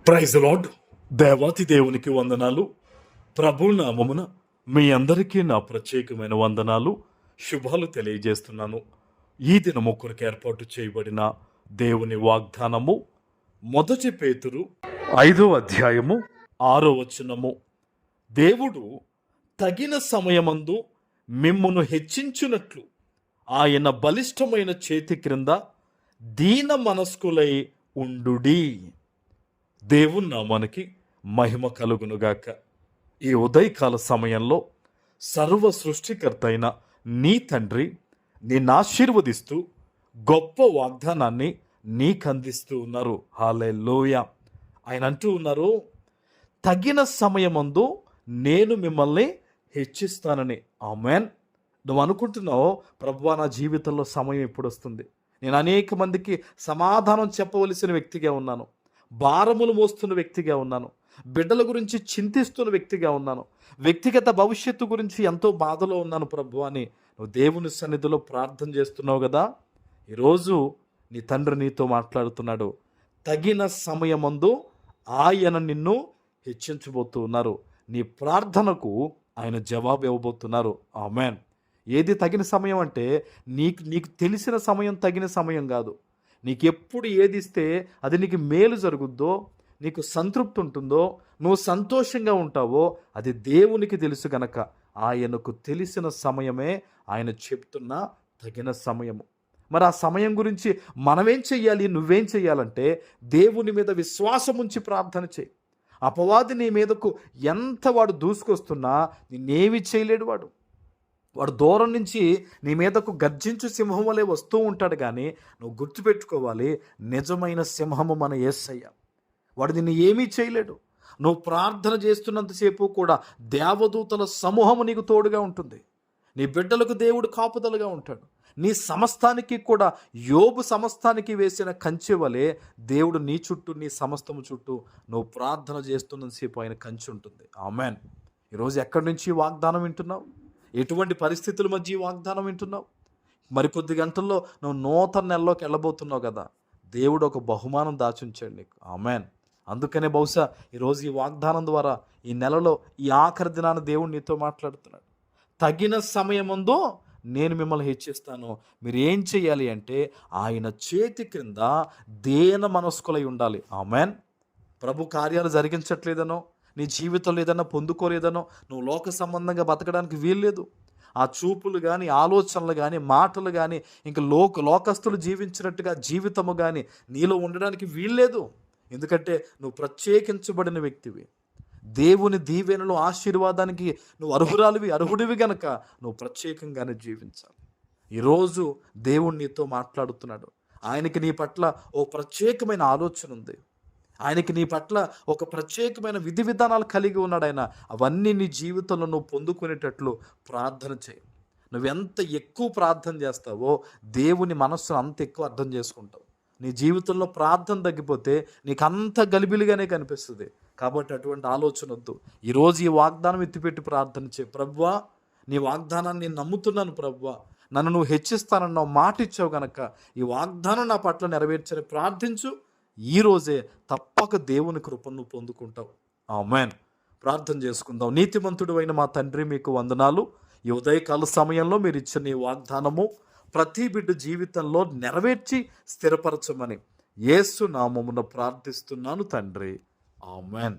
Praise lord. దేవాతి దేవునికి వందనాలు. ప్రభు నామమున మీ అందరికీ నా ప్రత్యేకమైన వందనాలు, శుభాలు తెలియజేస్తున్నాను. ఈ దినము కొరకు ఏర్పాటు చేయబడిన దేవుని వాగ్దానము మొదటి పేతురు 5వ అధ్యాయము 6వ వచనము. దేవుడు తగిన సమయమందు మిమ్మును హెచ్చించునట్లు ఆయన బలిష్టమైన చేతి క్రింద దీన మనస్కులై ఉండుడి. దేవుని నామానికి మహిమ కలుగునుగాక. ఈ ఉదయకాల సమయంలో సర్వ సృష్టికర్త అయిన నీ తండ్రి నిన్ను ఆశీర్వదిస్తూ గొప్ప వాగ్దానాన్ని నీకు అందిస్తూ ఉన్నారు. హల్లెలూయా. ఆయన అంటూ ఉన్నారు, తగిన సమయమందు నేను మిమ్మల్ని హెచ్చిస్తానని. ఆమేన్. నువ్వు అనుకుంటున్నావు, ప్రభువా నా జీవితంలో సమయం ఎప్పుడు వస్తుంది? నేను అనేక మందికి సమాధానం చెప్పవలసిన వ్యక్తిగా ఉన్నాను, భారములు మోస్తున్న వ్యక్తిగా ఉన్నాను, బిడ్డల గురించి చింతిస్తున్న వ్యక్తిగా ఉన్నాను, వ్యక్తిగత భవిష్యత్తు గురించి ఎంతో బాధలో ఉన్నాను ప్రభు అని నువ్వు దేవుని సన్నిధిలో ప్రార్థన చేస్తున్నావు కదా. ఈరోజు నీ తండ్రి నీతో మాట్లాడుతున్నాడు. తగిన సమయమందు ఆయన నిన్ను హెచ్చించబోతూ ఉన్నారు. నీ ప్రార్థనకు ఆయన జవాబు ఇవ్వబోతున్నారు. ఆమేన్. ఏది తగిన సమయం అంటే నీకు తెలిసిన సమయం తగిన సమయం కాదు. నీకు ఎప్పుడు ఏది ఇస్తే అది నీకు మేలు జరుగుద్దో, నీకు సంతృప్తి ఉంటుందో, నువ్వు సంతోషంగా ఉంటావో అది దేవునికి తెలుసు గనక ఆయనకు తెలిసిన సమయమే ఆయన చెప్తున్న తగిన సమయము. మరి ఆ సమయం గురించి మనమేం చెయ్యాలి, నువ్వేం చెయ్యాలంటే దేవుని మీద విశ్వాసం ఉంచి ప్రార్థన చేయి. అపవాది నీ మీదకు ఎంత వాడు దూసుకొస్తున్నా నిన్నేమి చేయలేడు. వాడు దూరం నుంచి నీ మీదకు గర్జించు సింహం వలె వస్తూ ఉంటాడు. కానీ నువ్వు గుర్తుపెట్టుకోవాలి, నిజమైన సింహము మన యేసయ్య. వాడు నిన్ను ఏమీ చేయలేడు. నువ్వు ప్రార్థన చేస్తున్నంతసేపు కూడా దేవదూతల సమూహము నీకు తోడుగా ఉంటుంది. నీ బిడ్డలకు దేవుడు కాపుదలుగా ఉంటాడు. నీ సమస్తానికి కూడా యోబు సమస్తానికి వేసిన కంచె వలె దేవుడు నీ చుట్టూ, నీ సమస్తము చుట్టూ నువ్వు ప్రార్థన చేస్తున్నంతసేపు ఆయన కంచె ఉంటుంది. ఆమేన్. ఈరోజు ఎక్కడి నుంచి వాగ్దానం వింటున్నావు? ఎటువంటి పరిస్థితుల మధ్య ఈ వాగ్దానం వింటున్నావు? మరికొద్ది గంటల్లో నువ్వు నూతన నెలలోకి వెళ్ళబోతున్నావు కదా. దేవుడు ఒక బహుమానం దాచుంచాడు నీకు. ఆమేన్. అందుకనే బహుశా ఈరోజు ఈ వాగ్దానం ద్వారా ఈ నెలలో ఈ ఆఖరి దినాన దేవుడు నీతో మాట్లాడుతున్నాడు. తగిన సమయముందో నేను మిమ్మల్ని హెచ్చిస్తాను. మీరు ఏం చేయాలి అంటే ఆయన చేతి క్రింద దేన మనస్కులై ఉండాలి. ఆమేన్. ప్రభు కార్యాలు జరిగించట్లేదనో, నీ జీవితంలో ఏదైనా పొందుకోలేదనో, నువ్వు లోక సంబంధంగా బతకడానికి వీల్లేదు. ఆ చూపులు కానీ, ఆలోచనలు కానీ, మాటలు కానీ, ఇంక లోకస్తులు జీవించినట్టుగా జీవితము కానీ నీలో ఉండడానికి వీల్లేదు. ఎందుకంటే నువ్వు ప్రత్యేకించబడిన వ్యక్తివి. దేవుని దీవెనలు, ఆశీర్వాదానికి నువ్వు అర్హుడివి గనక నువ్వు ప్రత్యేకంగానే జీవించాలి. ఈరోజు దేవుడు నీతో మాట్లాడుతున్నాడు. ఆయనకి నీ పట్ల ఓ ప్రత్యేకమైన ఆలోచన ఉంది. ఆయనకి నీ పట్ల ఒక ప్రత్యేకమైన విధి విధానాలు కలిగి ఉన్నాడు ఆయన. అవన్నీ నీ జీవితంలో నువ్వు పొందుకునేటట్లు ప్రార్థన చేయి. నువ్వెంత ఎక్కువ ప్రార్థన చేస్తావో దేవుని మనస్సును అంత ఎక్కువ అర్థం చేసుకుంటావు. నీ జీవితంలో ప్రార్థన తగ్గిపోతే నీకు అంత గలిబిలిగానే కనిపిస్తుంది. కాబట్టి అటువంటి ఆలోచన వద్దు. ఈరోజు ఈ వాగ్దానం ఎత్తిపెట్టి ప్రార్థన చేయి. ప్రభువా, నీ వాగ్దానాన్ని నేను నమ్ముతున్నాను. ప్రభువా, నన్ను నువ్వు హెచ్చిస్తానన్నావు, మాట ఇచ్చావు కనుక ఈ వాగ్దానం నా పట్ల నెరవేర్చని ప్రార్థించు. ఈరోజే తప్పక దేవుని కృపను పొందుకుంటావు. ఆమేన్. ప్రార్థన చేసుకుందాం. నీతిమంతుడు అయిన మా తండ్రి, మీకు వందనాలు. ఈ ఉదయకాల సమయంలో మీరు ఇచ్చిన ఈ వాగ్దానము ప్రతి బిడ్డ జీవితంలో నెరవేర్చి స్థిరపరచమని యేసు నామమున ప్రార్థిస్తున్నాను తండ్రి. ఆమేన్.